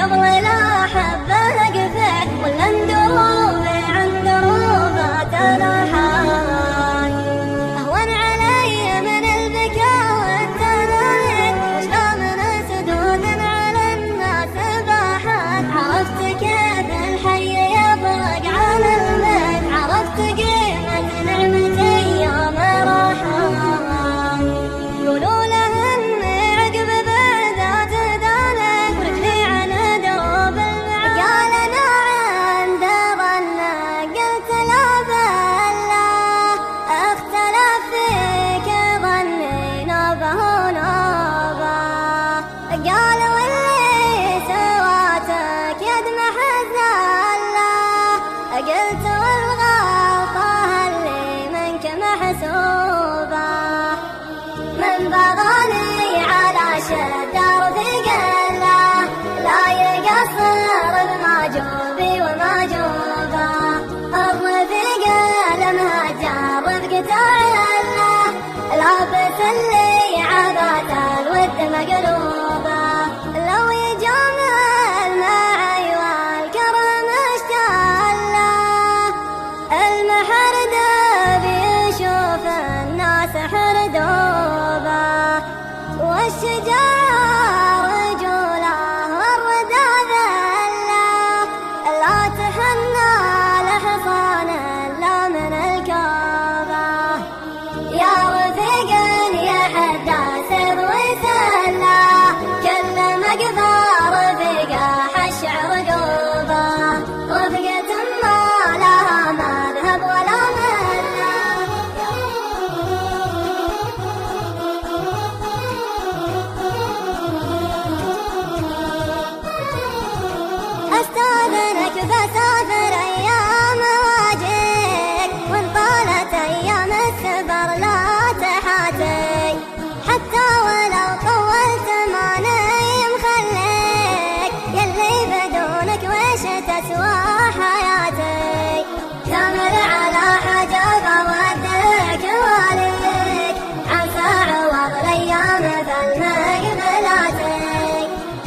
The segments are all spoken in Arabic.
قبل لا حبه قفل ولا ندروبي عن دروبات الأرحام. أهون علي من البكاء والتنايد وشلون من سدود على الناس باحات. عرفت كيف الحي يفرق عن الميت، عرفت قيمة نعمة أيام راحات. يقولوا له إني عقب بذات ذلك ورجلي على درب المعاد. قال أنا عند ظنك قلت لا بالله، اختلف فيك ظني نوبه ونوبه. قال واللي سواتك يدمح الزله، قلت والغلطة اللي منك محسوبة. من بغاني على شدار ثقله، لا يقصر بمعجوبي ومعجوبه. الضيف قال مهجر رفقته عله، لابس اللي عبات الود مقلوبه. لو يجامل معي والكرم اشتاله، المحرد بيشوف الناس حردوبه. والشجاع رجوله والردى ذله، لا تحنى لحصان الا من الكوبه. يا رفيق يا حداس وسله، كل مقدار رفيقه حش عرقوبه. رفقة ما لها مذهب ولا مله. استاذنك بسافر ايام واجيك، وان طالت ايام السفر لا تحاتي. حتى ولو طولت ما نايم خليك، يلي بدونك وش تسوى حياتي. ثمر على حجب ودك واليك، عسى عوض الايام فالمقبلاتي.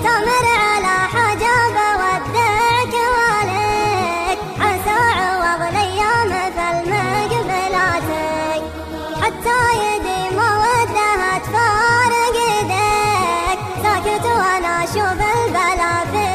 ثمر على حجب ودك واليك، عسى عوض الايام فالمقبلاتي. حتى يدي ما ودها تفارق ايديك، ساكت وانا اشوف البلا في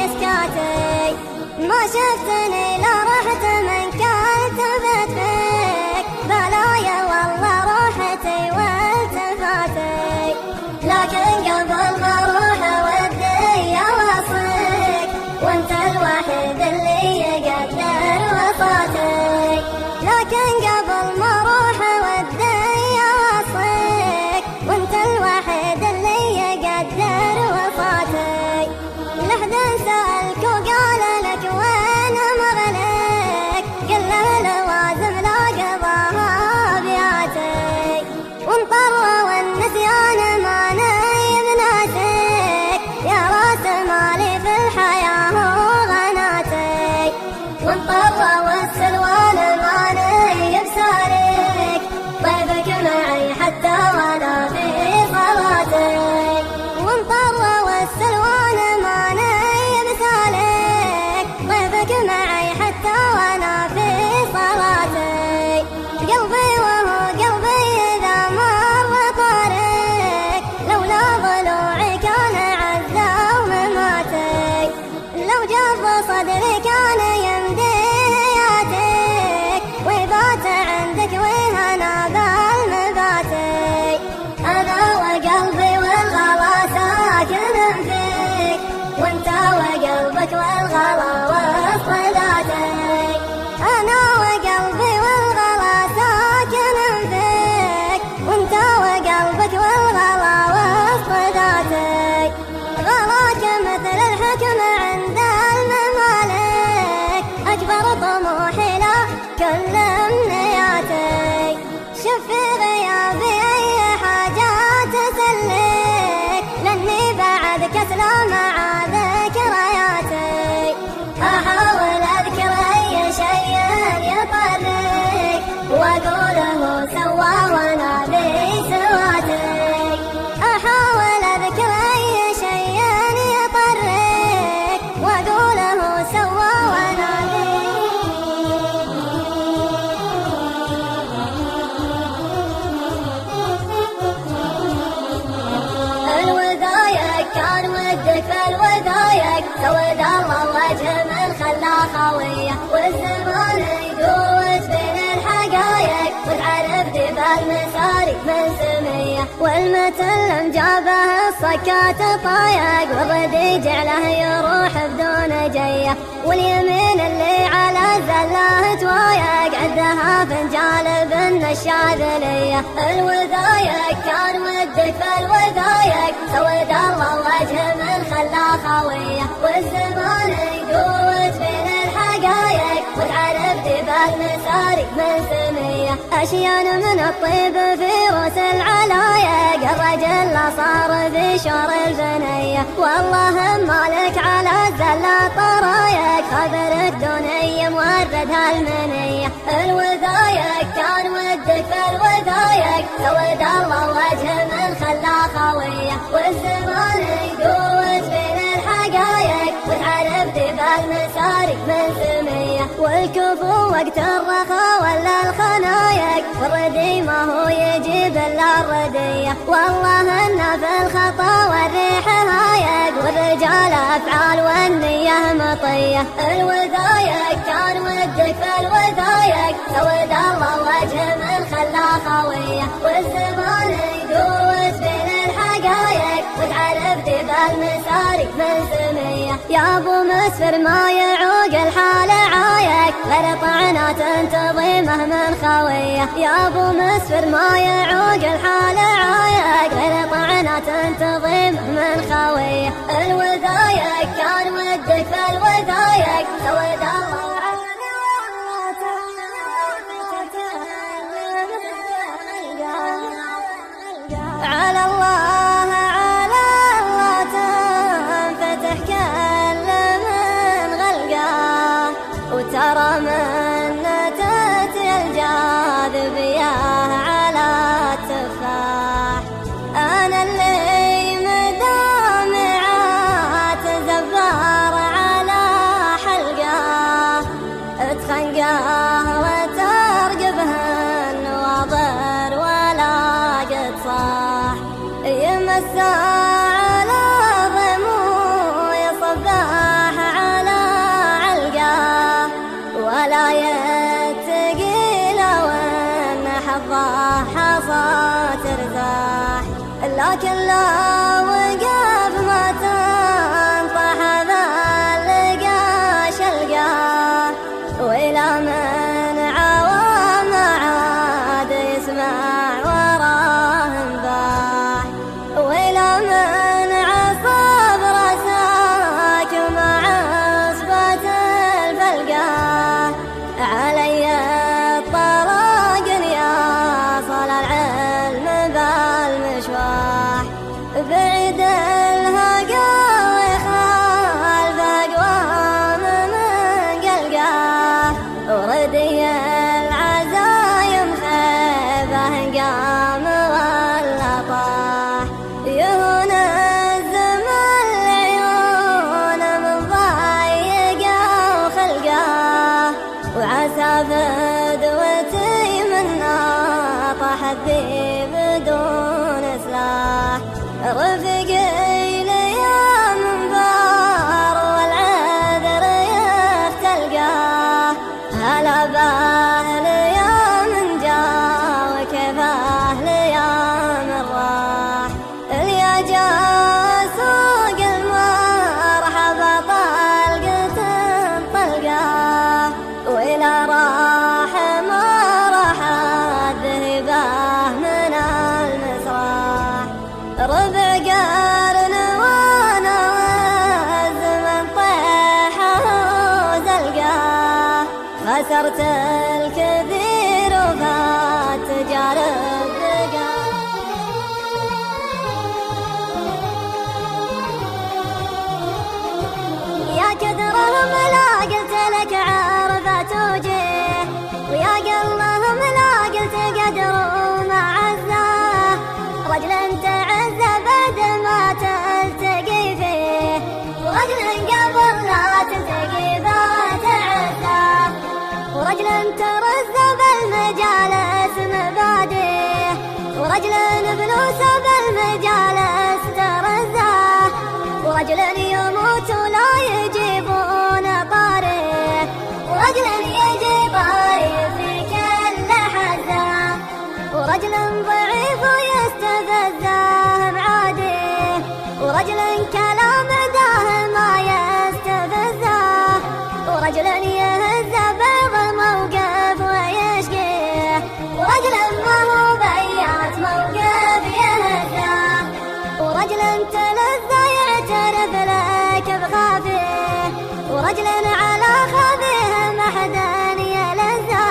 اسكاتي. ما شفتني لا رحت من كالتفت فيك، بلايا والله روحتي والتفاتي. لكن قبل ما اروح ودي اوصيك، وانت الوحيد اللي يقدر وصاتي. لكن قبل ما اروح ودي اوصيك، وانت الوحيد اللي يقدر وصاتي. لحد سألك وقال لك وين مغلك، قل له لوازم لا قضاها بياتي. وانطر والنسيان ما نايم ناسك، يا راس مالي في الحياة وغناتي. وانطر والسلوان ما نايم سالك، طيبك معي حتى وانا في صلاتي. وانطر والسلوان ما نايم سالك، طيبك معي حتى وانا في صلاتي. قلبي وهو قلبي اذا مر طارق، لولا ضلوعي كان عزة ومماتي. لو جف صدري كان يمدي حياتك، ويبات عندك وهنا بالمباتي. انا وقلبي والغلا ساكن فيك، وانت وقلبك والغلا وسط ذاتي. انا وقلبي والغلا ساكن فيك، وانت وقلبك والغلا وسط ذاتي. غلاك مثل الحكم عند الممالك، اكبر طموحي لا كل امنياتي. شوف في غيابي اي حاجه تسلك، لاني بعدك اسلم مع ذكرياتي. احاول اذكر اي شيء يطرك، واقوله سوى وانا ذي سواتي. احاول اذكر اي شيء يطرك، خوية، والزمان يدور بين الحقايق وتعرف ذي بالمساري من سمية، والمتلم جابه الصكات طايق والردي جعله يروح بدون جية، واليمين اللي على زله توايق عندها فنجال بن الشاذلية، الوثايق كان ودك فالوثايق سود الله وجه من خلا خوية، والزمان يدور بين الحقايق وتعرف ذي بالمساري من سمية، أشيان من الطيب في روس العلايق الرجل لا صار ذي شور البنية، والله مالك على الزلة طرايق خبرك دوني موردها المنية، الوثايق كان ودك فالوثايق سود الله وجه من خلا خوية، والزمان يدور بين الحقايق وتعرف ذي بالمساري من سمية، والكفو وقت الرخا ولا الخنايق والردي ما هو يجيب الا الردية، والله ان في الخطا والريح هايق والرجال افعال والنية مطية، الوثايق كان ودك فالوثايق سود الله وجه من خلا خوية، والزمان يدور بين الحقايق وتعرف ذي بالمساري من سمية، يا ابو مسفر ما يعوق الحال عايق غير طعنات تضيمه من خوية، يا ابو مسفر ما يعوق الحال عايق غير طعنات تضيمه من خوية، الوثايق كان ودك فالوثايق سود الله على الله تنفتح كل من غلقاه، وترى من تأتي الجاذبية على التفاح، أنا اللي مدامعات زبار على حلقاه اتخنقاه وترقبهن واضر ولا قد صاح، يمسى على ضمو يصبح على علقاه ولا يتقي لو ان حظه حصى ترتاح، لكن لو وقف ما تنطح ذا شلقاه، وإلى من عوام عاد يسمع وراه انباح، وإلى من عصب رساك مع عصبة الفلقاه، علي الطرق يا صل العلم بالمشواح، بعيد الهقاوي خالف أقوام من قلقاه، وردي العزايم خيبه قام ولا طاح، يهون الزمن العيون من ضيقه وخلقاه، وعسى فدوتي منا طاحت ذي بدون سلاح، رفقي ليا منبار والعذر يختلقاه، هلا باهل يا من جا وكيف اهل يا من راح، اليا جا سوق المرحبا طلقة طلقاه، وإلى راح ما راح الذهباه من المسرح، ربع قرن وانا والزمن طيحه وزلقاه، خسرت الكثير وفات تجارب بقاه، يا كثرهم لا قلت لك عرفت وجيه، ويا قلهم لا قلت قدروا ما عزاه، رجل تعز بعد ما تلتقي فيه، ورجل قبل لا تلتقي ذا تعزاه، ورجل ترز بالمجالس مبادئه، ورجل بلوس بالمجالس ترزاه، ورجل يموت ولا يجيبون ورجل ضعيف يستفزه بعاده، ورجل كلام داه ما يستفزه، ورجل يهز بعض الموقف ويشقيه، ورجل ما هو بيات موقف يهزه، ورجل تلذ يعترف لك بخافيه، ورجل على خافيه ما حدا يلزه،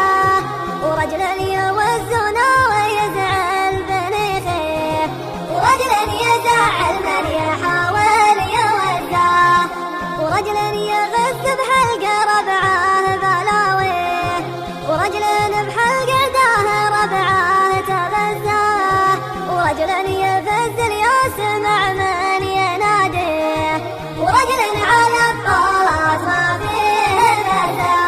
ورجل يوزنا ويزعل بنيخيه، ورجل يزعل من يحاول يوزه، ورجل يغز بحلق ربعه بلاويه، ورجل بحلق داه ربعه تغزاه، ورجل يفز الياس مع من يناديه، ورجل على الطلات ما فيه لذة،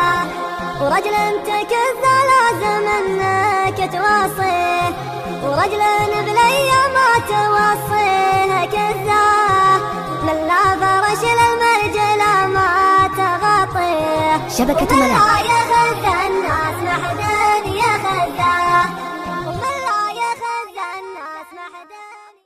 ورجل تكز لازم انك توصيه، ورجل بالايام توصيه كزاه، من لا فرش للمرجل ما تغطيه. شبكة ملاك.